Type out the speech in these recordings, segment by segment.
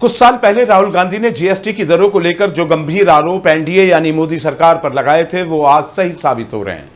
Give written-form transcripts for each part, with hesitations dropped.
कुछ साल पहले राहुल गांधी ने जीएसटी की दरों को लेकर जो गंभीर आरोप एनडीए यानी मोदी सरकार पर लगाए थे वो आज सही साबित हो रहे हैं।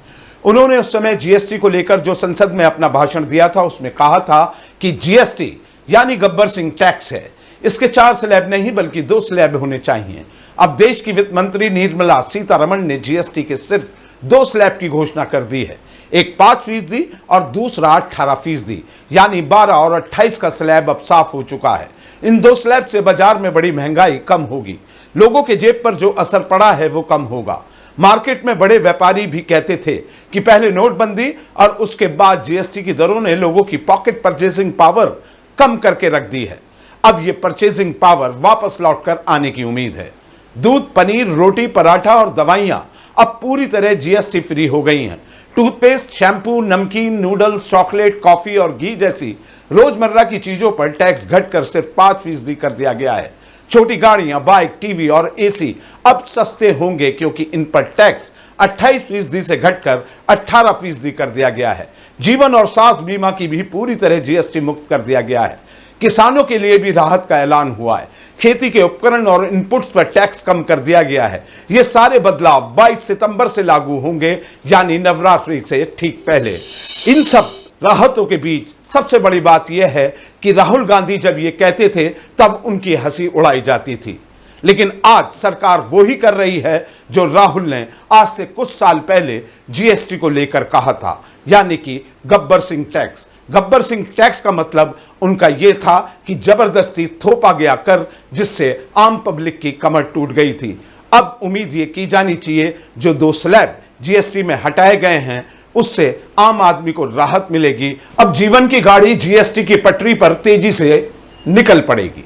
उन्होंने उस समय जीएसटी को लेकर जो संसद में अपना भाषण दिया था उसमें कहा था कि जीएसटी यानी गब्बर सिंह टैक्स है, इसके 4 स्लैब नहीं बल्कि 2 स्लैब होने चाहिए। अब देश की वित्त मंत्री निर्मला सीतारमण ने जीएसटी के सिर्फ 2 स्लैब की घोषणा कर दी है, एक 5% और दूसरा 18%, यानी 12 और 28 का स्लैब अब साफ हो चुका है। इन 2 स्लैब से बाजार में बड़ी महंगाई कम होगी, लोगों के जेब पर जो असर पड़ा है वो कम होगा। मार्केट में बड़े व्यापारी भी कहते थे कि पहले नोटबंदी और उसके बाद जीएसटी की दरों ने लोगों की पॉकेट परचेसिंग पावर कम करके रख दी है। अब ये परचेसिंग पावर वापस लौटकर आने की उम्मीद है। दूध, पनीर, रोटी, पराठा और दवाइयां अब पूरी तरह जीएसटी फ्री हो गई हैं। टूथपेस्ट, शैम्पू, नमकीन, नूडल्स, चॉकलेट, कॉफी और घी जैसी रोजमर्रा की चीजों पर टैक्स घटकर सिर्फ 5% कर दिया गया है। छोटी गाड़ियां, बाइक, टीवी और एसी अब सस्ते होंगे क्योंकि इन पर टैक्स 28% से घटकर 18% कर दिया गया है। जीवन और स्वास्थ्य बीमा की भी पूरी तरह जीएसटी मुक्त कर दिया गया है। किसानों के लिए भी राहत का ऐलान हुआ है। खेती के उपकरण और इनपुट्स पर टैक्स कम कर दिया गया है। ये सारे बदलाव 22 सितंबर से लागू होंगे, यानी नवरात्रि से ठीक पहले। इन सब राहतों के बीच सबसे बड़ी बात यह है कि राहुल गांधी जब ये कहते थे तब उनकी हंसी उड़ाई जाती थी, लेकिन आज सरकार वो ही कर रही है जो राहुल ने आज से कुछ साल पहले जीएसटी को लेकर कहा था, यानी कि गब्बर सिंह टैक्स। गब्बर सिंह टैक्स का मतलब उनका यह था कि जबरदस्ती थोपा गया कर, जिससे आम पब्लिक की कमर टूट गई थी। अब उम्मीद ये की जानी चाहिए जो 2 स्लैब जीएसटी में हटाए गए हैं उससे आम आदमी को राहत मिलेगी। अब जीवन की गाड़ी जीएसटी की पटरी पर तेजी से निकल पड़ेगी।